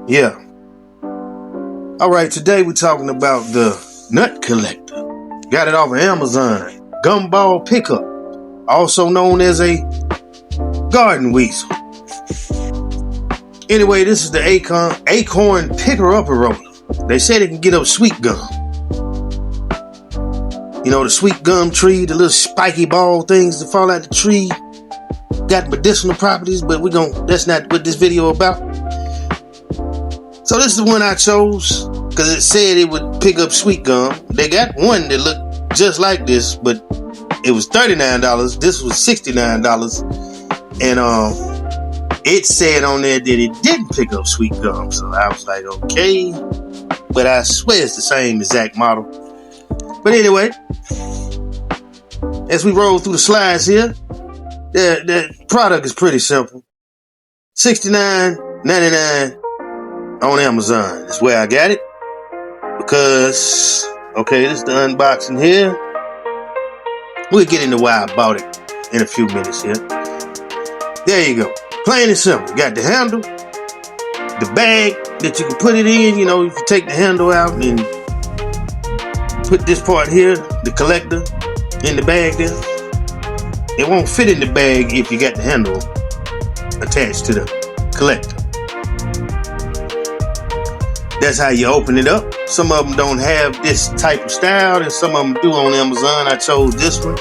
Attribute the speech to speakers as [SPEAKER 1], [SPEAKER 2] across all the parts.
[SPEAKER 1] Yeah. All right, today we're talking about the nut collector. Got it off of Amazon. Gumball pickup, also known as a garden weasel. Anyway, this is the acorn picker-upper roller. They said it can get up sweet gum. You know, the sweet gum tree, the little spiky ball things that fall out the tree. Got medicinal properties, but that's not what this video about. So this is the one I chose because it said it would pick up sweet gum. They got one that looked just like this, but it was $39. This was $69. And it said on there that it didn't pick up sweet gum. So I was like, okay. But I swear it's the same exact model. But anyway, as we roll through the slides here, the product is pretty simple. $69.99 on Amazon. That's where I got it. Because, okay, this is the unboxing here. We'll get into why I bought it in a few minutes here. There you go. Plain and simple. Got the handle, the bag that you can put it in. You know, you can take the handle out and put this part here, the collector, in the bag there. It won't fit in the bag if you got the handle attached to the collector. That's how you open it up. Some of them don't have this type of style, and some of them do on Amazon. I chose this one.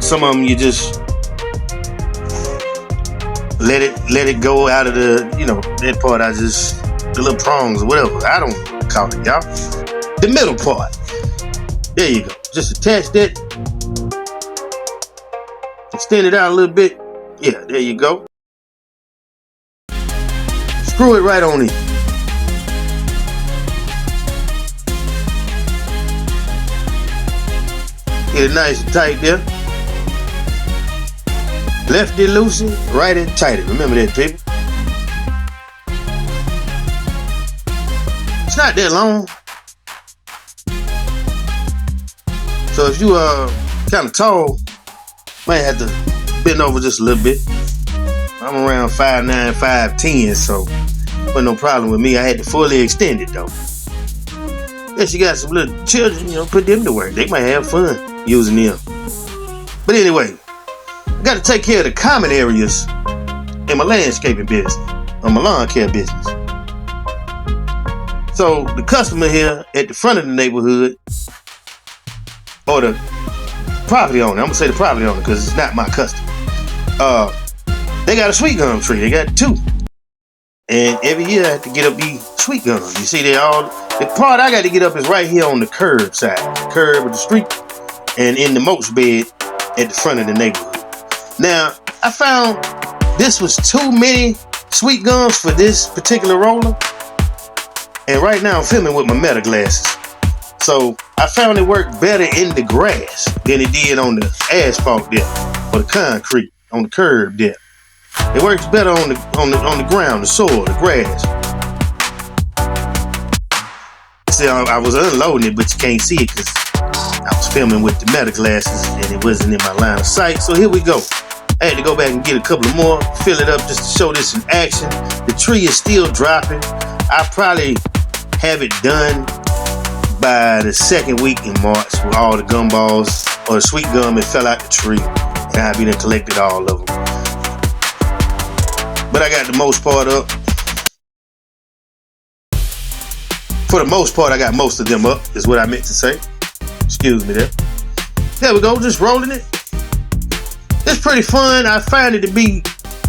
[SPEAKER 1] Some of them you just let it go out of the, you know, that part. The little prongs or whatever. I don't call it, y'all. The middle part. There you go. Just attach that. Extend it out a little bit. Yeah, there you go. Screw it right on in. Get it nice and tight there. Left it loosen, right it tight. Remember that, people. It's not that long. So if you kind of tall, might have to bend over just a little bit. I'm around 5'9", 5'10", so wasn't no problem with me. I had to fully extend it though. Yes, you got some little children, you know, put them to work. They might have fun using them. But anyway, I got to take care of the common areas in my landscaping business, or my lawn care business. So the customer here at the front of the neighborhood, or the property owner, I'm gonna say the property owner because it's not my customer. They got a sweet gum tree. They got two. And every year I have to get up these sweet gum. You see, the part I got to get up is right here on the curb side. The curb of the street and in the mulch bed at the front of the neighborhood. Now, I found this was too many sweet gums for this particular roller. And right now I'm filming with my meta glasses. So I found it worked better in the grass than it did on the asphalt there, or the concrete, on the curb there. It works better on the ground, the soil, the grass. See, I was unloading it, but you can't see it because I was filming with the meta glasses and it wasn't in my line of sight. So here we go. I had to go back and get a couple of more, fill it up just to show this in action. The tree is still dropping. I probably have it done by the second week in March with all the gumballs or the sweet gum that fell out the tree. And I've been collected all of them. But I got the most part up. For the most part, I got most of them up, is what I meant to say. Excuse me there. There we go, just rolling it. It's pretty fun. I find it to be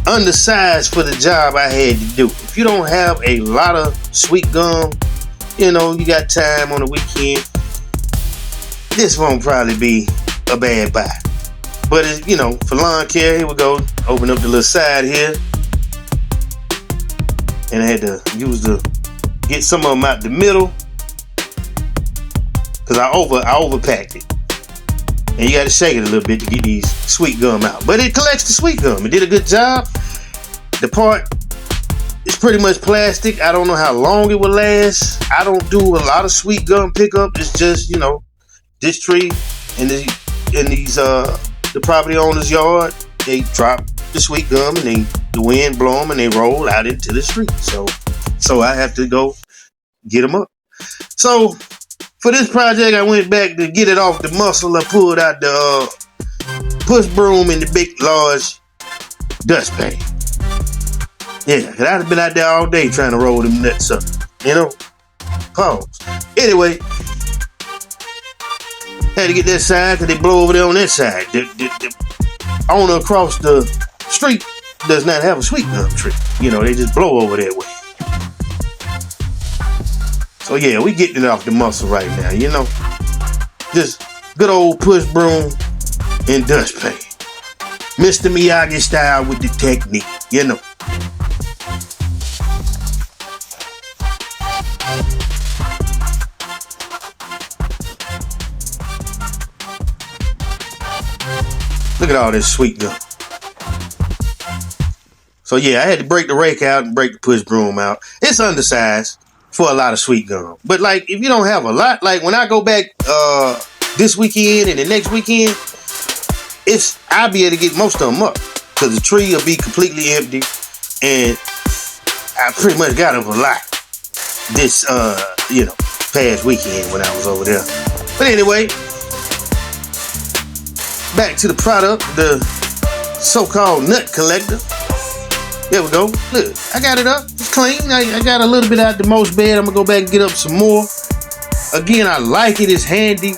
[SPEAKER 1] undersized for the job I had to do. If you don't have a lot of sweet gum, you know, you got time on the weekend, this won't probably be a bad buy. But, you know, for lawn care, here we go. Open up the little side here. And I had to get some of them out the middle because I overpacked it. And you got to shake it a little bit to get these sweet gum out. But it collects the sweet gum. It did a good job. The part is pretty much plastic. I don't know how long it will last. I don't do a lot of sweet gum pickup. It's just, you know, this tree and the property owner's yard, they drop the sweet gum, and the wind blow them and they roll out into the street. So I have to go get them up. So for this project, I went back to get it off the muscle. I pulled out the push broom and the big, large dustpan. Yeah, because I'd have been out there all day trying to roll them nuts up. You know? Pause. Anyway, had to get that side because they blow over there on that side. The owner across the street does not have a sweet gum tree. You know, they just blow over that way. So yeah, we getting it off the muscle right now, you know. Just good old push broom and dustpan. Mr. Miyagi style with the technique, you know. Look at all this sweet gum. So yeah, I had to break the rake out and break the push broom out. It's undersized for a lot of sweet gum. But like, if you don't have a lot, like when I go back this weekend and the next weekend, I'll be able to get most of them up because the tree will be completely empty, and I pretty much got them a lot this past weekend when I was over there. But anyway, back to the product, the so-called nut collector. There we go. Look, I got it up. It's clean. I got a little bit out the most bed. I'm going to go back and get up some more. Again, I like it. It's handy.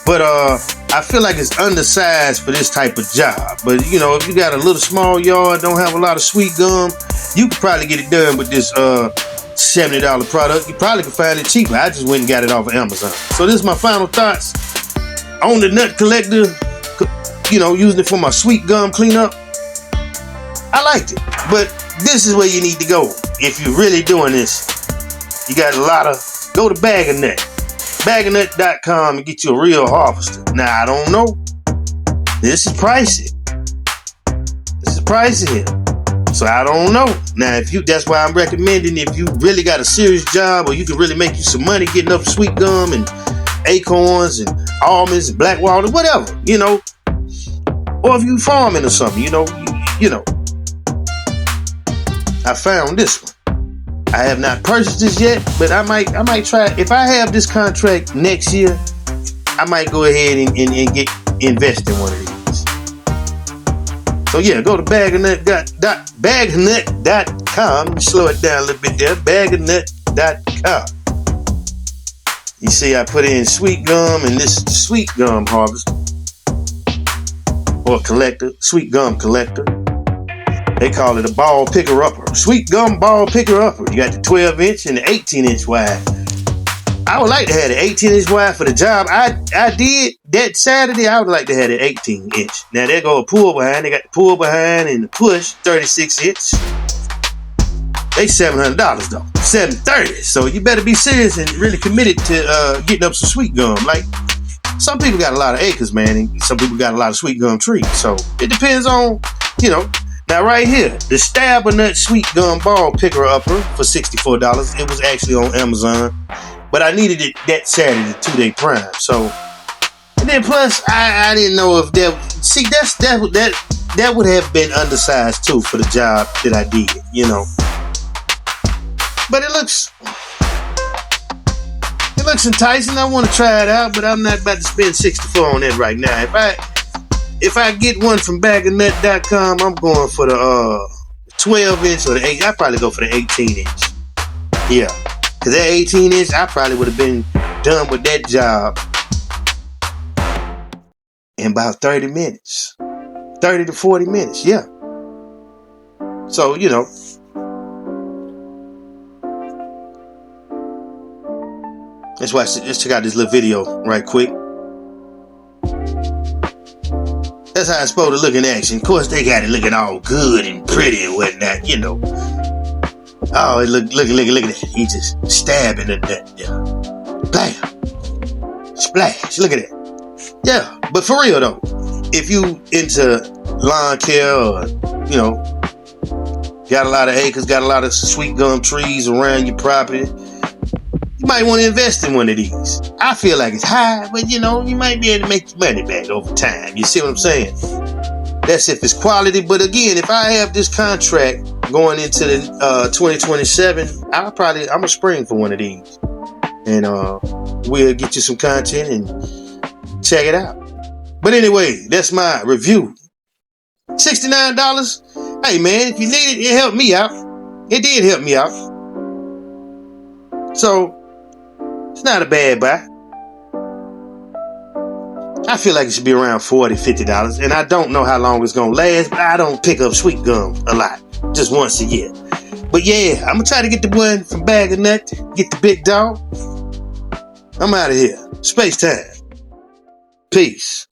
[SPEAKER 1] But I feel like it's undersized for this type of job. But, you know, if you got a little small yard, don't have a lot of sweet gum, you could probably get it done with this $70 product. You probably could find it cheaper. I just went and got it off of Amazon. So this is my final thoughts on the nut collector. You know, using it for my sweet gum cleanup. I liked it, but this is where you need to go if you're really doing this. You got go to Bag of Nut, bagonut.com, and get you a real harvester. Now, I don't know. This is pricey. Here. So I don't know. Now, that's why I'm recommending if you really got a serious job or you can really make you some money getting up sweet gum and acorns and almonds and black walnut, whatever, you know. Or if you farming or something, you know. I found this one. I have not purchased this yet, but I might try. If I have this contract next year, I might go ahead and invest in one of these. So yeah, go to bagonut.com. Slow it down a little bit there. Bagonut.com. You see, I put in sweet gum, and this is the sweet gum harvester or collector, sweet gum collector. They call it a ball picker upper. Sweet gum ball picker upper. You got the 12-inch and the 18-inch wide. I would like to have the 18-inch wide for the job I did that Saturday. I would like to have the 18-inch. Now there go a pull behind. They got the pull behind and the push 36-inch. They $700 though. $730. So you better be serious and really committed to getting up some sweet gum. Like, some people got a lot of acres, man, and some people got a lot of sweet gum trees. So it depends on, you know. Now right here, the Stab a Nut Sweet Gum Ball Picker Upper for $64. It was actually on Amazon, but I needed it that Saturday, 2-day prime. So, and then plus, I didn't know if that would have been undersized too for the job that I did, you know. But it looks enticing. I want to try it out, but I'm not about to spend $64 on that right now. If I get one from bagonut.com, I'm going for the 12-inch or the 8. I'd probably go for the 18-inch. Yeah. Because that 18-inch, I probably would have been done with that job in about 30 minutes. 30 to 40 minutes, yeah. So, you know. Let's check out this little video right quick. That's how it's supposed to look in action. Of course, they got it looking all good and pretty and whatnot, you know. Oh, look at that. He just stabbing the nut there. Bam. Splash. Look at that. Yeah, but for real though, if you into lawn care or, you know, got a lot of acres, got a lot of sweet gum trees around your property, you might want to invest in one of these. I feel like it's high, but you know, you might be able to make your money back over time. You see what I'm saying? That's if it's quality. But again, if I have this contract going into the 2027, I'm gonna spring for one of these, and we'll get you some content and check it out. But anyway, that's my review. $69. Hey man, if you need it, it helped me out. It did help me out. So it's not a bad buy. I feel like it should be around $40, $50. And I don't know how long it's going to last, but I don't pick up sweet gum a lot. Just once a year. But yeah, I'm going to try to get the one from Bag of Nut. Get the big dog. I'm out of here. Space time. Peace.